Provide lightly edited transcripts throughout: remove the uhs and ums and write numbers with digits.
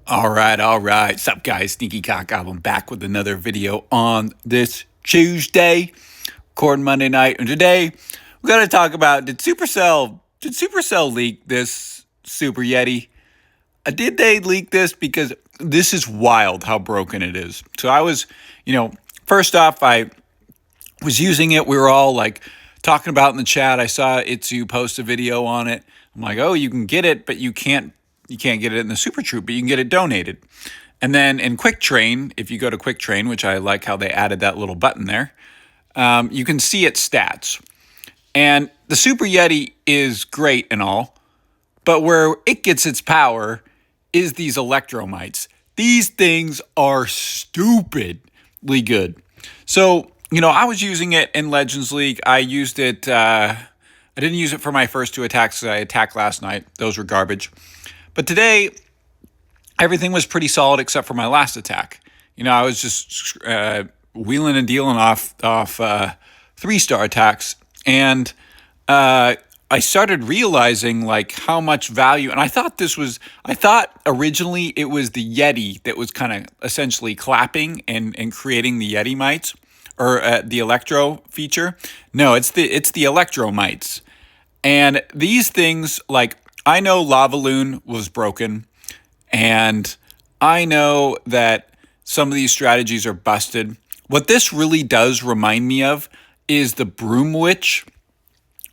All right, all right. What's up, guys? Sneaky Cock Goblin back with another video on this Tuesday, recording Monday night. And today, we're going to talk about did Supercell leak this Super Yeti? Did they leak this? Because this is wild how broken it is. So I was, first off, I was using it. We were all like talking about in the chat. I saw Itsu post a video on it. I'm like, oh, you can get it, but you can't get it in the Super Troop, but you can get it donated. And then in Quick Train, if you go to Quick Train, which I like how they added that little button there, you can see its stats. And the Super Yeti is great and all, but where it gets its power is these electromites. These things are stupidly good. So, I was using it in Legends League. I used it, I didn't use it for my first two attacks that I attacked last night. Those were garbage. But today, everything was pretty solid except for my last attack. I was just wheeling and dealing off 3-star attacks. And I started realizing like how much value, and I thought originally it was the Yeti that was kind of essentially clapping and creating the Yeti mites, or the electro feature. No, it's the electromites. And these things, like, I know Lavaloon was broken, and I know that some of these strategies are busted. What this really does remind me of is the Broom Witch,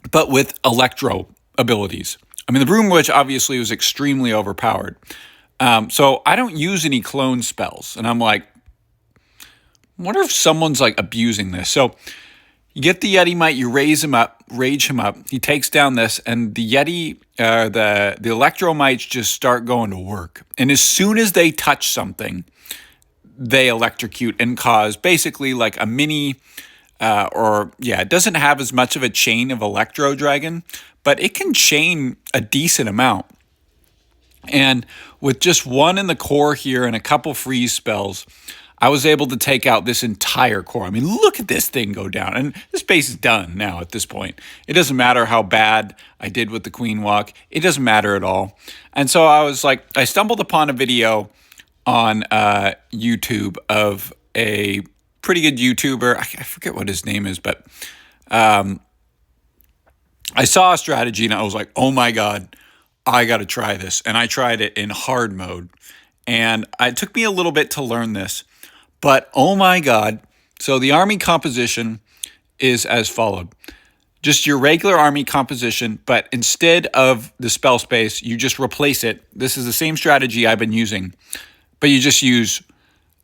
but with electro abilities. I mean, the Broom Witch obviously was extremely overpowered. So I don't use any clone spells, and I'm like, I wonder if someone's like abusing this. So you get the Yeti Mite, you rage him up, he takes down this, and the Yeti, the Electromites just start going to work. And as soon as they touch something, they electrocute and cause basically like a mini, it doesn't have as much of a chain of Electro Dragon, but it can chain a decent amount. And with just one in the core here and a couple freeze spells, I was able to take out this entire core. I mean, look at this thing go down. And this base is done now at this point. It doesn't matter how bad I did with the Queen Walk. It doesn't matter at all. And so I was like, I stumbled upon a video on YouTube of a pretty good YouTuber. I forget what his name is, but I saw a strategy and I was like, oh my God, I got to try this. And I tried it in hard mode. And it took me a little bit to learn this. But oh my God, so the army composition is as followed. Just your regular army composition, but instead of the spell space, you just replace it. This is the same strategy I've been using, but you just use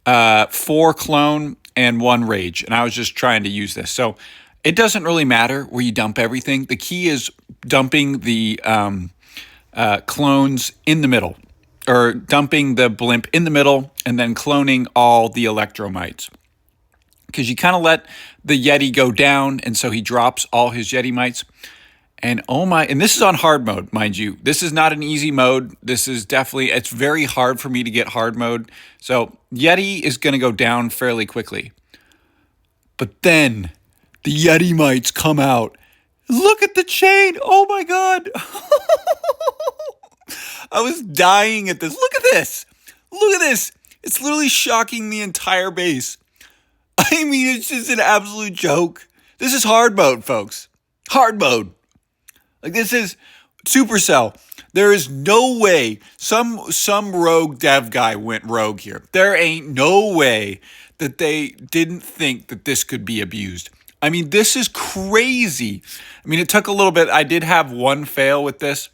4 clone and 1 rage. And I was just trying to use this. So it doesn't really matter where you dump everything. The key is dumping the clones in the middle, or dumping the blimp in the middle and then cloning all the electromites. Because you kind of let the Yeti go down, and so he drops all his Yeti mites. And and this is on hard mode, mind you. This is not an easy mode. This is definitely, it's very hard for me to get hard mode. So Yeti is going to go down fairly quickly. But then the Yeti mites come out. Look at the chain. Oh my God. I was dying at this. Look at this. Look at this. It's literally shocking the entire base. I mean, it's just an absolute joke. This is hard mode, folks. Hard mode. Like, this is Supercell. There is no way some rogue dev guy went rogue here. There ain't no way that they didn't think that this could be abused. I mean, this is crazy. I mean, it took a little bit. I did have one fail with this.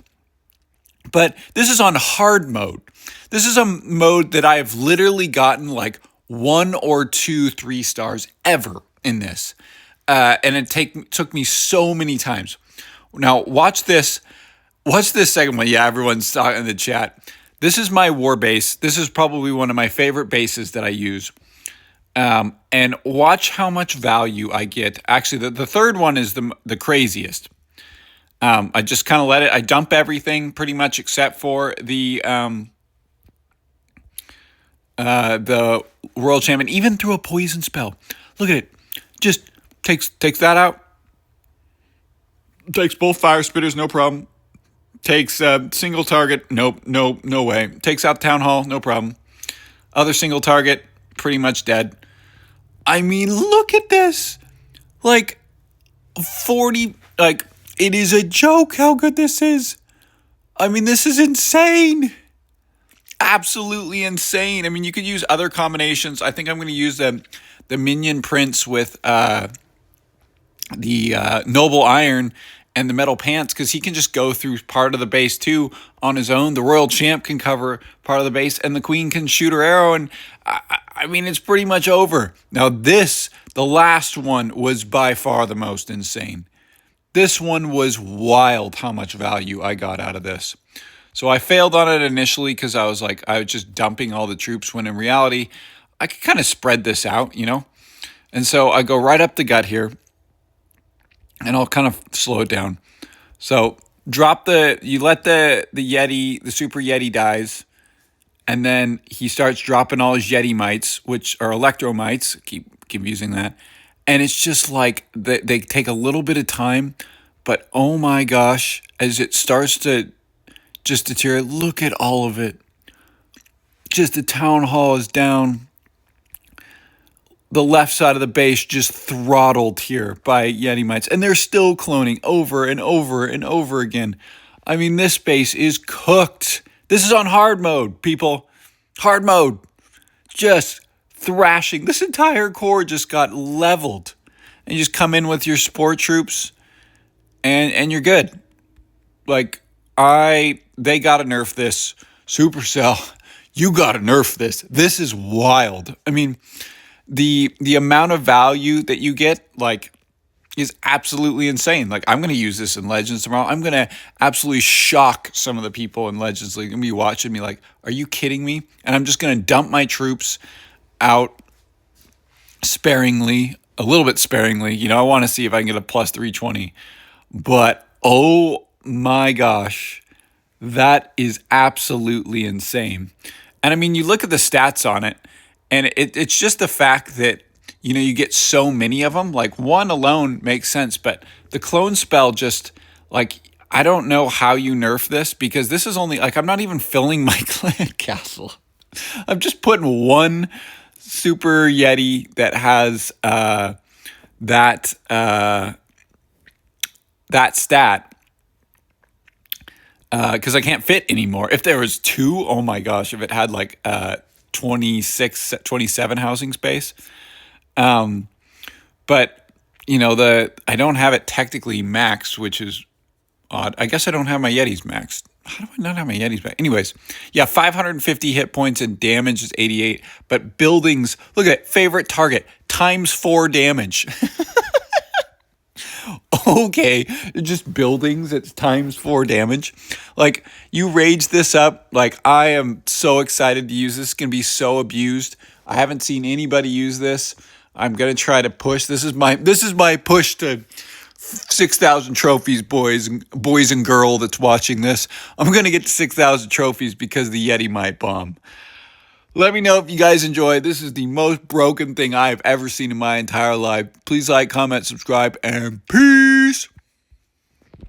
But this is on hard mode. This is a mode that I have literally gotten like 1 or 2 3-stars ever in this. And it took me so many times. Now, watch this. Watch this second one. Yeah, everyone's talking in the chat. This is my war base. This is probably one of my favorite bases that I use. And watch how much value I get. Actually, the third one is the craziest. I just kind of let it, I dump everything pretty much except for the World Champion, even through a poison spell. Look at it. Just takes that out. Takes both fire spitters, no problem. Takes a single target. Nope, no way. Takes out Town Hall. No problem. Other single target. Pretty much dead. I mean, look at this. Like, 40. Like, it is a joke how good this is. I mean, this is insane. Absolutely insane. I mean, you could use other combinations. I think I'm going to use the Minion Prince with the Noble Iron and the Metal Pants, because he can just go through part of the base too on his own. The Royal Champ can cover part of the base, and the Queen can shoot her arrow, and I mean, it's pretty much over. Now this, the last one, was by far the most insane. This one was wild how much value I got out of this. So I failed on it initially because I was just dumping all the troops, when in reality, I could kind of spread this out, you know? And so I go right up the gut here, and I'll kind of slow it down. So you let the Yeti, the Super Yeti dies, and then he starts dropping all his Yeti mites, which are electromites. Keep using that. And it's just like they take a little bit of time, but oh my gosh, as it starts to just deteriorate, look at all of it. Just the Town Hall is down. The left side of the base just throttled here by Yeti mites. And they're still cloning over and over and over again. I mean, this base is cooked. This is on hard mode, people. Hard mode. Just thrashing. This entire core just got leveled. And you just come in with your support troops, and you're good. Like, they gotta nerf this. Supercell, you gotta nerf this. This is wild. I mean, the amount of value that you get, like, is absolutely insane. Like, I'm going to use this in Legends tomorrow. I'm going to absolutely shock some of the people in Legends League. They're going to be watching me like, are you kidding me? And I'm just going to dump my troops out sparingly, a little bit sparingly. You know, I want to see if I can get a plus 320. But, oh my gosh, that is absolutely insane. And I mean, you look at the stats on it, and it's just the fact that, you know, you get so many of them. Like, one alone makes sense, but the clone spell just, like, I don't know how you nerf this, because this is only, like, I'm not even filling my clan castle. I'm just putting one Super Yeti that has that stat, because I can't fit anymore. If there was two, oh my gosh, if it had like 27 housing space. But, you know, I don't have it technically maxed, which is odd. I guess I don't have my Yetis maxed. How do I not have my Yetis maxed? Anyways, yeah, 550 hit points and damage is 88. But buildings, look at it, favorite target, ×4 damage. Okay, just buildings, it's ×4 damage. Like, you rage this up. Like, I am so excited to use this. It's going to be so abused. I haven't seen anybody use this. I'm going to try to push. This is my push to 6,000 trophies, boys and girl that's watching this. I'm going to get to 6,000 trophies because the Yeti might bomb. Let me know if you guys enjoy. This is the most broken thing I've ever seen in my entire life. Please like, comment, subscribe, and peace.